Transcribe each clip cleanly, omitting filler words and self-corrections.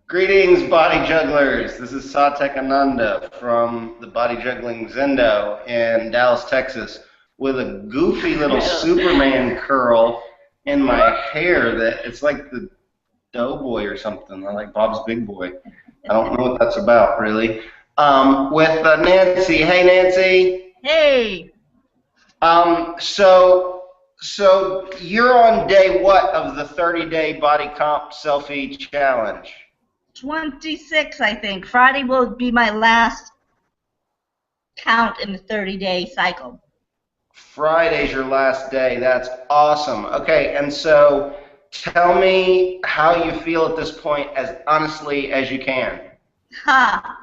Greetings, body jugglers. This is Satek Ananda from the Body Juggling Zendo in Dallas, Texas, with a goofy little Superman curl in my hair that it's like the Doughboy or something. I like Bob's Big Boy. I don't know what that's about, really. With Nancy. Hey, Nancy. Hey, So you're on day what of the 30-day body comp selfie challenge? 26, I think. Friday will be my last count in the 30-day cycle. Friday's your last day. That's awesome. Okay, and so tell me how you feel at this point as honestly as you can. Ha.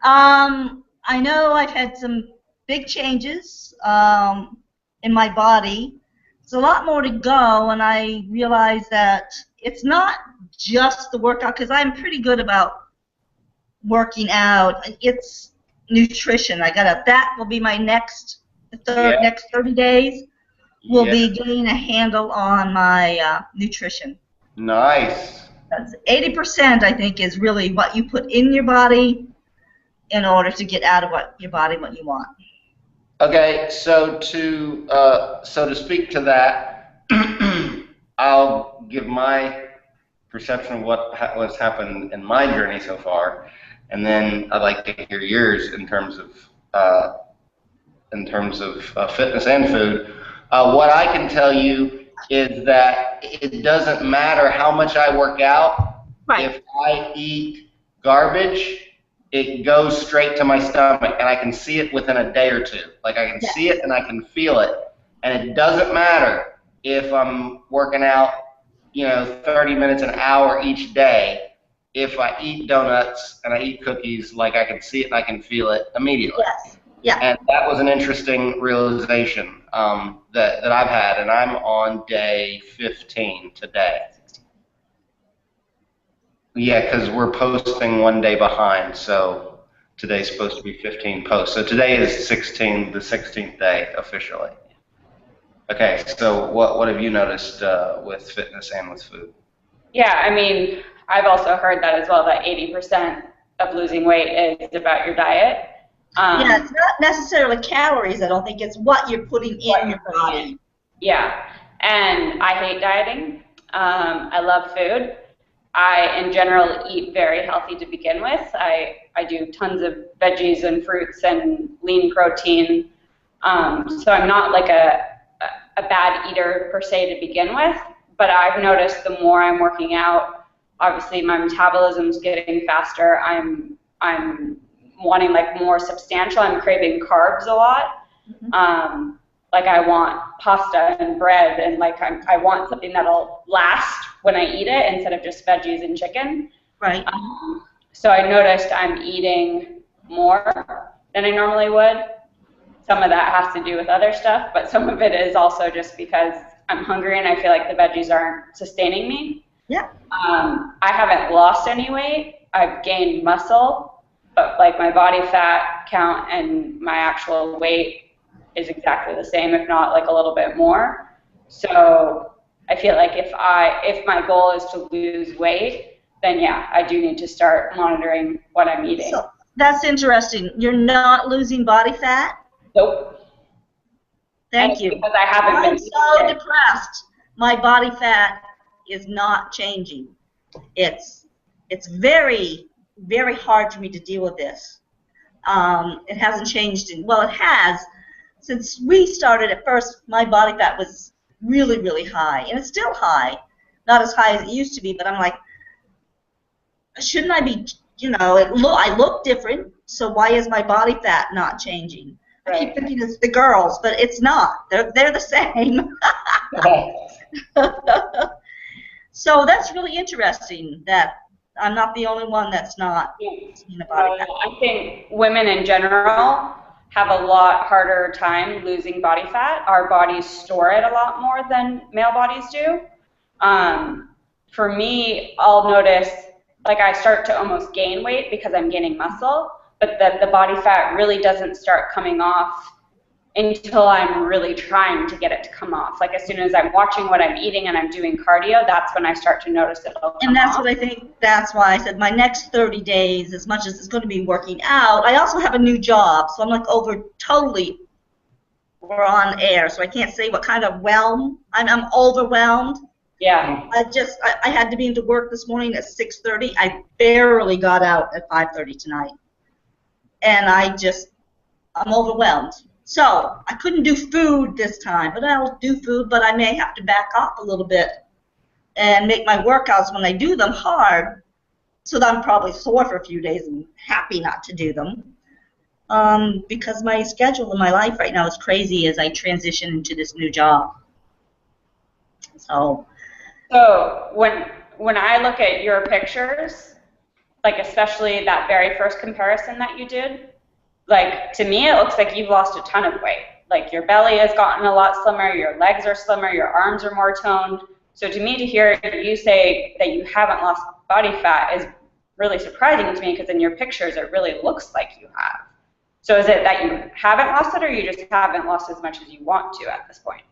I know I've had some big changes in my body. It's a lot more to go, and I realize that it's not just the workout, because I'm pretty good about working out. It's nutrition. That will be my next Yeah. 30 days. Will Yeah. be getting a handle on my nutrition. Nice. 80%, I think, is really what you put in your body in order to get out of what you want. Okay, so to speak to that, I'll give my perception of what's happened in my journey so far, and then I'd like to hear yours in terms of fitness and food. What I can tell you is that it doesn't matter how much I work out. Right. If I eat garbage, it goes straight to my stomach, and I can see it within a day or two. Like I can see it and I can feel it, and it doesn't matter if I'm working out, 30 minutes, an hour each day. If I eat donuts and I eat cookies, like I can see it and I can feel it immediately. Yes. Yeah. And that was an interesting realization that I've had, and I'm on day 15 today. Yeah, because we're posting one day behind, so today's supposed to be 15 posts. So today is the 16th day officially. Okay, so what have you noticed with fitness and with food? Yeah, I mean, I've also heard that as well, that 80% of losing weight is about your diet. Yeah, it's not necessarily calories. I don't think it's what you're putting in your body. Yeah, and I hate dieting. I love food. I, in general, eat very healthy to begin with. I do tons of veggies and fruits and lean protein. So I'm not like a bad eater per se to begin with, but I've noticed the more I'm working out, obviously my metabolism's getting faster. I'm wanting like more substantial. I'm craving carbs a lot. Mm-hmm. Like I want pasta and bread, and like I want something that'll last when I eat it instead of just veggies and chicken. Right. So I noticed I'm eating more than I normally would. Some of that has to do with other stuff, but some of it is also just because I'm hungry and I feel like the veggies aren't sustaining me. Yeah. I haven't lost any weight. I've gained muscle, but like my body fat count and my actual weight is exactly the same, if not like a little bit more. So I feel like if my goal is to lose weight, then yeah, I do need to start monitoring what I'm eating. So that's interesting. You're not losing body fat? Nope. Thank you. Because I haven't I'm been so depressed. My body fat is not changing. It's very, very hard for me to deal with this. It hasn't changed. Well, it has. Since we started at first, my body fat was really, really high, and it's still high. Not as high as it used to be, but I'm like, shouldn't I be, I look different, so why is my body fat not changing? Right. I keep thinking it's the girls, but it's not. They're the same. So that's really interesting that I'm not the only one that's not seeing a body fat. I think women in general have a lot harder time losing body fat. Our bodies store it a lot more than male bodies do. For me, I'll notice like I start to almost gain weight because I'm gaining muscle, but the body fat really doesn't start coming off until I'm really trying to get it to come off. Like as soon as I'm watching what I'm eating and I'm doing cardio, that's when I start to notice it'll come off. And that's what I think, that's why I said my next 30 days, as much as it's going to be working out, I also have a new job, so I'm like we're on air, so I can't say what kind of I'm overwhelmed. Yeah. I had to be into work this morning at 6:30. I barely got out at 5:30 tonight. And I'm overwhelmed. So I couldn't do food this time, but I'll do food, but I may have to back off a little bit and make my workouts when I do them hard, so that I'm probably sore for a few days and happy not to do them. Because my schedule in my life right now is crazy as I transition into this new job. So when I look at your pictures, like especially that very first comparison that you did, like to me it looks like you've lost a ton of weight. Like your belly has gotten a lot slimmer, your legs are slimmer, your arms are more toned. So to me, to hear you say that you haven't lost body fat is really surprising to me, because in your pictures it really looks like you have. So is it that you haven't lost it, or you just haven't lost as much as you want to at this point?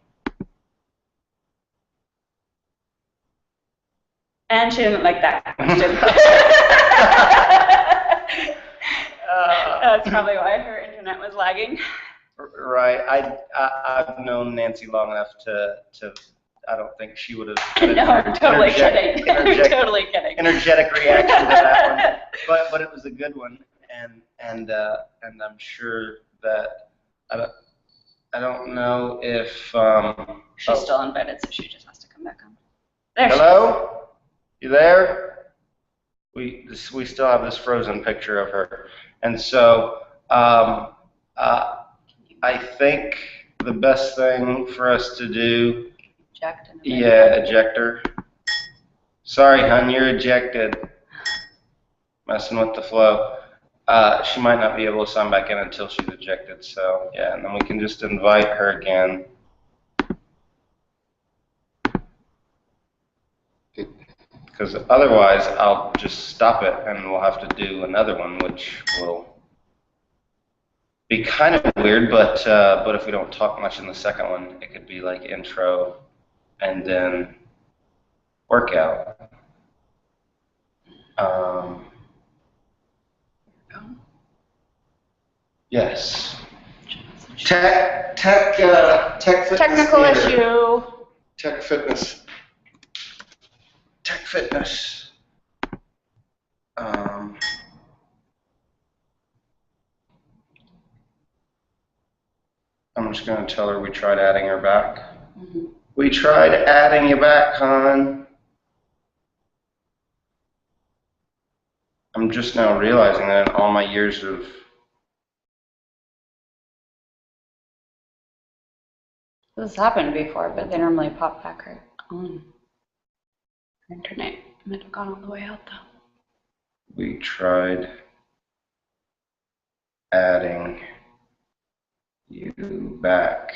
And she didn't like that question. That's probably why her internet was lagging. Right. I've known Nancy long enough to I don't think she would have. No, I'm totally kidding. I'm totally kidding. Energetic reaction to that one, but it was a good one, and I'm sure that I don't know if she's still embedded, so she just has to come back on. There. Hello, you there? We still have this frozen picture of her, and so I think the best thing for us to do. Yeah, ejector. Sorry, hon, you're ejected. Messing with the flow. She might not be able to sign back in until she's ejected, so yeah, and then we can just invite her again. Because otherwise, I'll just stop it and we'll have to do another one, which will be kind of weird, but if we don't talk much in the second one, it could be like intro and then workout. Yes. Tech fitness. Technical issue. Tech fitness. Tech fitness. I'm just going to tell her we tried adding her back. Mm-hmm. We tried adding you back, hon. I'm just now realizing that in all my years of this has happened before, but they normally pop back right on. Internet might have gone all the way out though. We tried adding you back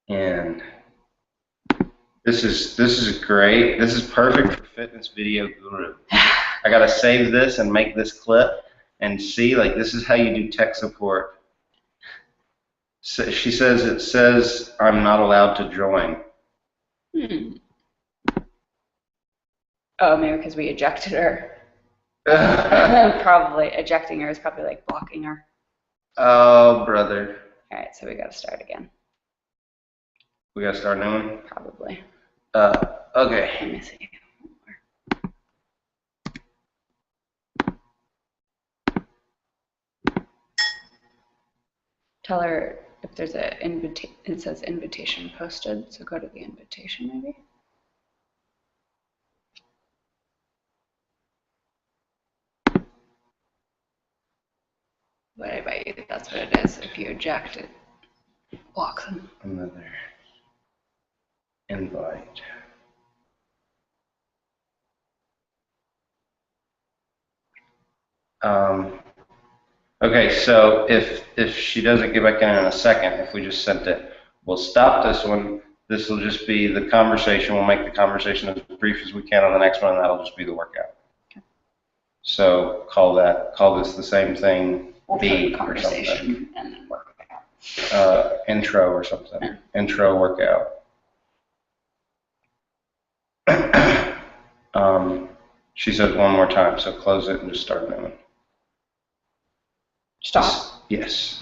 in. This is great. This is perfect for Fitness Video Guru. I gotta save this and make this clip and see, like, this is how you do tech support. So she says it says I'm not allowed to join. Oh, maybe because we ejected her. Probably ejecting her is probably like blocking her. Oh, brother. All right, so we got to start again. We got to start a new one? Probably. Okay. Let me see. Tell her if there's a it says invitation posted, so go to the invitation maybe. But I bet you that's what it is. If you eject it, blocks them. Another invite. Okay, so if she doesn't get back in a second, if we just sent it, we'll stop this one. This will just be the conversation. We'll make the conversation as brief as we can on the next one, and that'll just be the workout. Okay. So call this the same thing. We'll put the conversation and then work it out. intro or something. Intro workout. She says one more time, so close it and just start moving. Stop. Yes.